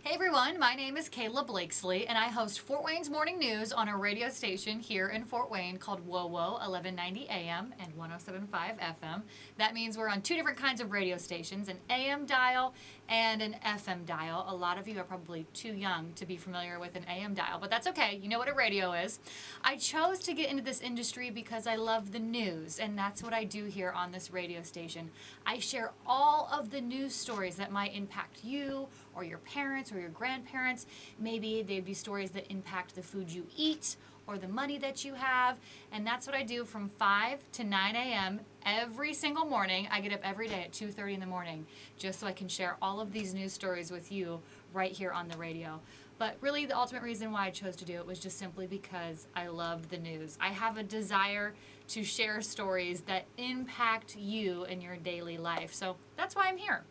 Hey everyone, my name is Kayla Blakeslee and I host Fort Wayne's Morning News on a radio station here in Fort Wayne called WOWO 1190 AM and 107.5 FM. That means we're on two different kinds of radio stations, an AM dial and an FM dial. A lot of you are probably too young to be familiar with an AM dial, but that's okay. You know what a radio is. I chose to get into this industry because I love the news, and that's what I do here on this radio station. I share all of the news stories that might impact you or your parents or your grandparents. Maybe they'd be stories that impact the food you eat or the money that you have. And that's what I do from 5 to 9 a.m. every single morning. I get up every day at 2:30 in the morning just so I can share all of these news stories with you right here on the radio. But really the ultimate reason why I chose to do it was just simply because I love the news. I have a desire to share stories that impact you in your daily life. So that's why I'm here.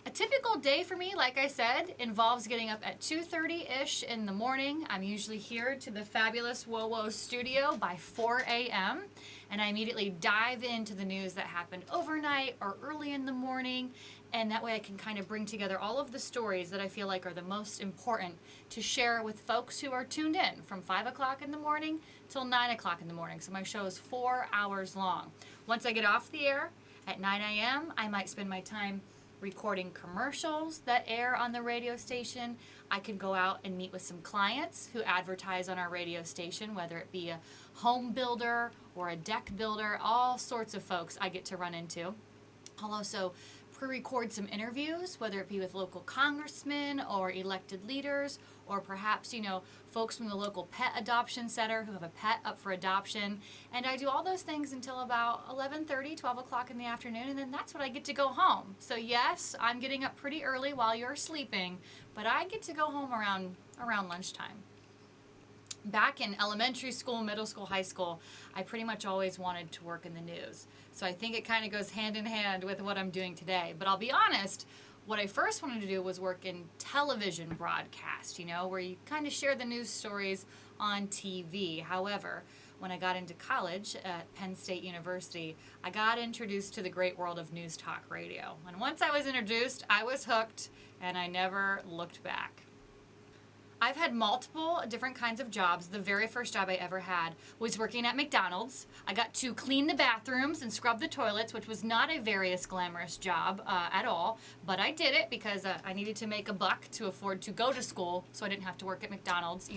A typical day for me, like I said, involves getting up at 2:30-ish in the morning. I'm usually here to the fabulous WOWO studio by 4 a.m. and I immediately dive into the news that happened overnight or early in the morning, and that way I can kind of bring together all of the stories that I feel like are the most important to share with folks who are tuned in from 5 o'clock in the morning till 9 o'clock in the morning. So my show is 4 hours long. Once I get off the air at 9 a.m., I might spend my time recording commercials that air on the radio station. I could go out and meet with some clients who advertise on our radio station, whether it be a home builder or a deck builder, all sorts of folks I get to run into. I'll also pre-record some interviews, whether it be with local congressmen or elected leaders, or perhaps, folks from the local pet adoption center who have a pet up for adoption. And I do all those things until about 11:30, 12 o'clock in the afternoon, and then that's when I get to go home. So yes, I'm getting up pretty early while you're sleeping, but I get to go home around lunchtime. Back in elementary school, middle school, high school, I pretty much always wanted to work in the news. So I think it kind of goes hand in hand with what I'm doing today. But I'll be honest, what I first wanted to do was work in television broadcast, where you kind of share the news stories on TV. However, when I got into college at Penn State University, I got introduced to the great world of news talk radio. And once I was introduced, I was hooked and I never looked back. I've had multiple different kinds of jobs. The very first job I ever had was working at McDonald's. I got to clean the bathrooms and scrub the toilets, which was not a very glamorous job at all, but I did it because I needed to make a buck to afford to go to school so I didn't have to work at McDonald's,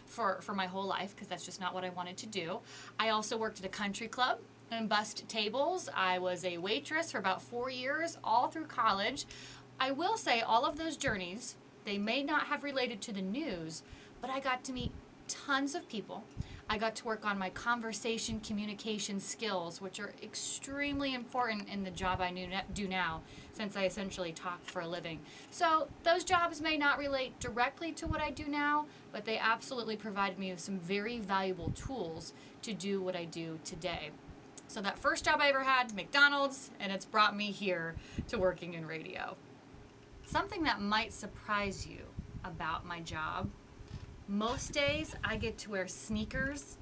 for my whole life, because that's just not what I wanted to do. I also worked at a country club and bussed tables. I was a waitress for about 4 years, all through college. I will say all of those journeys, they may not have related to the news, but I got to meet tons of people. I got to work on my conversation communication skills, which are extremely important in the job I do now, since I essentially talk for a living. So those jobs may not relate directly to what I do now, but they absolutely provided me with some very valuable tools to do what I do today. So that first job I ever had, McDonald's, and it's brought me here to working in radio. Something that might surprise you about my job, most days I get to wear sneakers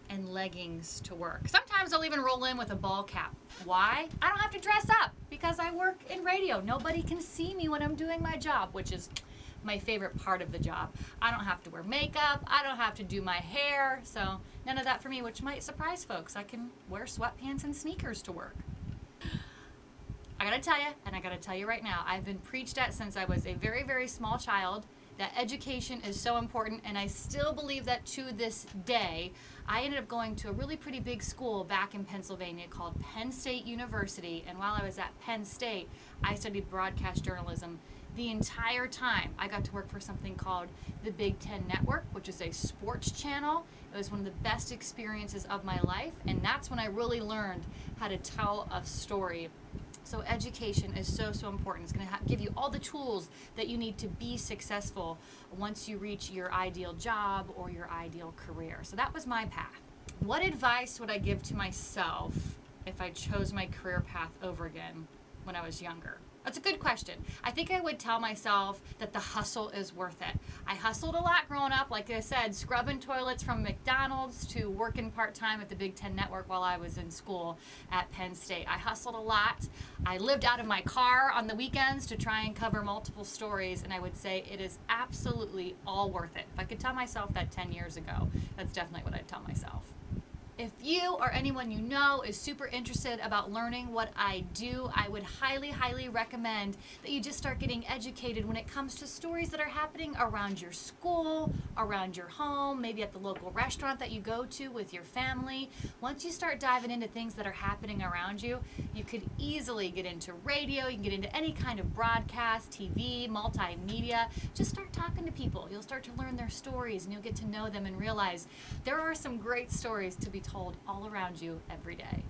and leggings to work. Sometimes I'll even roll in with a ball cap. Why? I don't have to dress up because I work in radio. Nobody can see me when I'm doing my job, which is my favorite part of the job. I don't have to wear makeup. I don't have to do my hair. So none of that for me, which might surprise folks. I can wear sweatpants and sneakers to work. I gotta tell you, and I gotta tell you right now, I've been preached at since I was a very, very small child that education is so important, and I still believe that to this day. I ended up going to a really pretty big school back in Pennsylvania called Penn State University, and while I was at Penn State, I studied broadcast journalism the entire time. I got to work for something called the Big Ten Network, which is a sports channel. It was one of the best experiences of my life, and that's when I really learned how to tell a story. So education is so important. It's going to give you all the tools that you need to be successful once you reach your ideal job or your ideal career. So that was my path. What advice would I give to myself if I chose my career path over again? when I was younger? That's a good question. I think I would tell myself that the hustle is worth it. I hustled a lot growing up, like I said, scrubbing toilets from McDonald's to working part-time at the Big Ten Network while I was in school at Penn State. I hustled a lot. I lived out of my car on the weekends to try and cover multiple stories, and I would say it is absolutely all worth it. If I could tell myself that 10 years ago, that's definitely what I'd tell myself. If you or anyone you know is super interested about learning what I do, I would highly, highly recommend that you just start getting educated when it comes to stories that are happening around your school, around your home, maybe at the local restaurant that you go to with your family. Once you start diving into things that are happening around you, you could easily get into radio, you can get into any kind of broadcast, TV, multimedia. Just start talking to people. You'll start to learn their stories and you'll get to know them and realize there are some great stories to be told all around you every day.